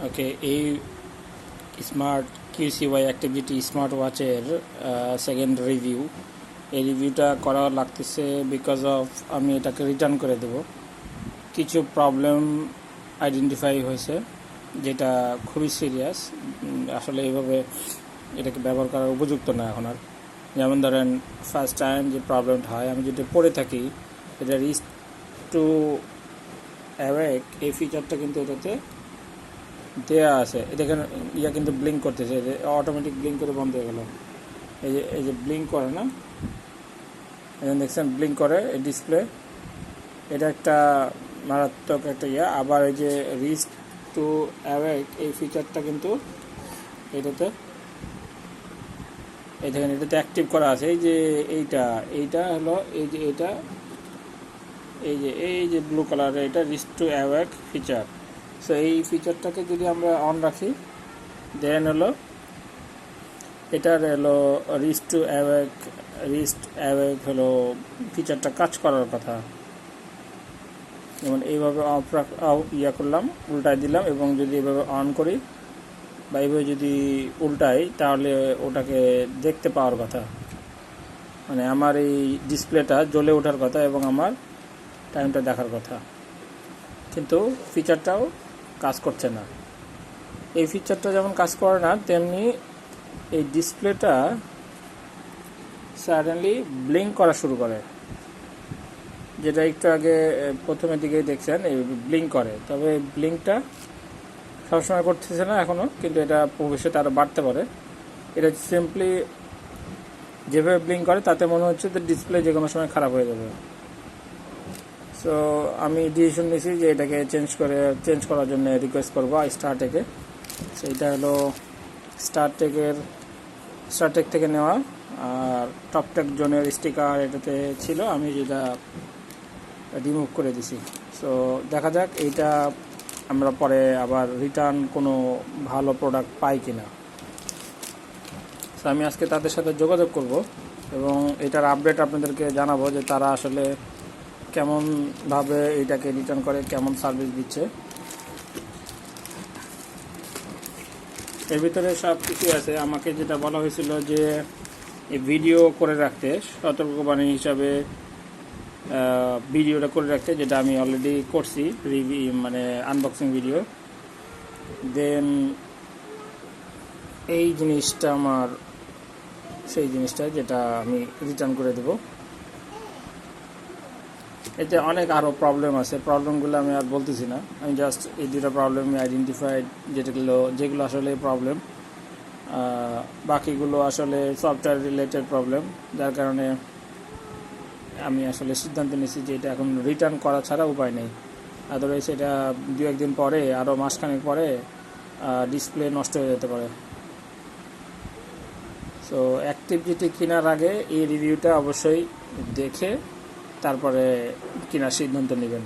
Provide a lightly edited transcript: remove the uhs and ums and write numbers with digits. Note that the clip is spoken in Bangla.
ওকে, এই স্মার্ট কিউসিওয়াই অ্যাক্টিভিটি স্মার্ট ওয়াচের সেকেন্ড রিভিউ। এই রিভিউটা করা লাগতেছে বিকজ অফ আমি এটাকে রিটার্ন করে দেব। কিছু প্রবলেম আইডেন্টিফাই হয়েছে যেটা খুবই সিরিয়াস। আসলে এইভাবে এটাকে ব্যবহার করার উপযুক্ত না এখন আর। যেমন ধরেন, ফার্স্ট টাইম যে প্রবলেমটা হয়, আমি যদি পড়ে থাকি, এটা রিস্ক টু অ্যাওয়েক এই ফিচারটা কিন্তু এটাতে দেওয়া আছে। এখানে কিন্তু ব্লিঙ্ক করতেছে, অটোমেটিক ব্লিঙ্ক করে বন্ধ হয়ে গেল। এই যে ব্লিঙ্ক করে না, এখানে দেখছেন ব্লিঙ্ক করে এই ডিসপ্লে। এটা একটা মারাত্মক একটা আবার এই যে রিস্ক টু অ্যাওয়েক এই ফিচারটা কিন্তু এটাতে দেখেন এটাতে অ্যাক্টিভ করা আছে। এইটা হলো এই যে ব্লু কালারের এটা risk two awake feature. So এই ফিচারটাকে যদি আমরা অন রাখি, দেন হলো এটার হলো রিস্ক টু অ্যাওয়েক হলো ফিচারটা কাজ করার কথা। যেমন এইভাবে করলাম, উল্টায় দিলাম, এবং যদি এভাবে অন করি বা এইভাবে যদি উল্টাই, তাহলে ওটাকে দেখতে পাওয়ার কথা, মানে আমার এই ডিসপ্লেটা জ্বলে ওঠার কথা এবং আমার টাইমটা দেখার কথা। কিন্তু ফিচারটাও কাজ করছে না। এই ফিচারটা যেমন কাজ করে না, তেমনি এই ডিসপ্লেটা সাডেনলি ব্লিঙ্ক করা শুরু করে, যেটা একটু আগে প্রথমের দিকেই দেখছেন এই ব্লিঙ্ক করে। তবে ব্লিঙ্কটা সবসময় করতেছে না এখনও, কিন্তু এটা ভবিষ্যতে আরও বাড়তে পারে। এটা সিম্পলি যেভাবে ব্লিঙ্ক করে তাতে মনে হচ্ছে যে ডিসপ্লে যে কোনো সময় খারাপ হয়ে যাবে। সো আমি ডিসিশন নিয়েছি যে এটাকে চেঞ্জ করার জন্য রিকোয়েস্ট করবো স্টারটেকে। সেইটা হলো স্টারটেক থেকে নেওয়া, আর টপটেক জোনের স্টিকার এটাতে ছিল, আমি যেটা রিমুভ করে দিছি। সো দেখা যাক এইটা আমরা পরে আবার রিটার্ন কোনো ভালো প্রোডাক্ট পাই কিনা। সো আমি আজকে তাদের সাথে যোগাযোগ করব এবং এটার আপডেট আপনাদেরকে জানাবো যে তারা আসলে কেমনভাবে এইটাকে রিটার্ন করে, কেমন সার্ভিস দিচ্ছে। এর ভিতরে সব কিছুই আছে। আমাকে যেটা বলা হয়েছিল যে এই ভিডিও করে রাখতে, সতর্কবাণী হিসাবে ভিডিওটা করে রাখতে, যেটা আমি অলরেডি করছি, মানে আনবক্সিং ভিডিও। দেন এই জিনিসটা আমার সেই জিনিসটা যেটা আমি রিটার্ন করে দেব। এতে অনেক আরও প্রবলেম আছে, প্রবলেমগুলো আমি আর বলতেছি না। আমি জাস্ট এই দুটো প্রবলেম আইডেন্টিফাইড, যেগুলো আসলে প্রবলেম। বাকিগুলো আসলে সফটওয়্যার রিলেটেড প্রবলেম, যার কারণে আমি আসলে সিদ্ধান্ত নিয়েছি যে এটা এখন রিটার্ন করা ছাড়া উপায় নেই। আদারওয়াইজ এটা 2-1 দিন পরে, আরও মাসখানেক পরে ডিসপ্লে নষ্ট হয়ে যেতে পারে। সো অ্যাক্টিভিটি কেনার আগে এই রিভিউটা অবশ্যই দেখে তারপরে কেনার সিদ্ধান্ত নেবেন।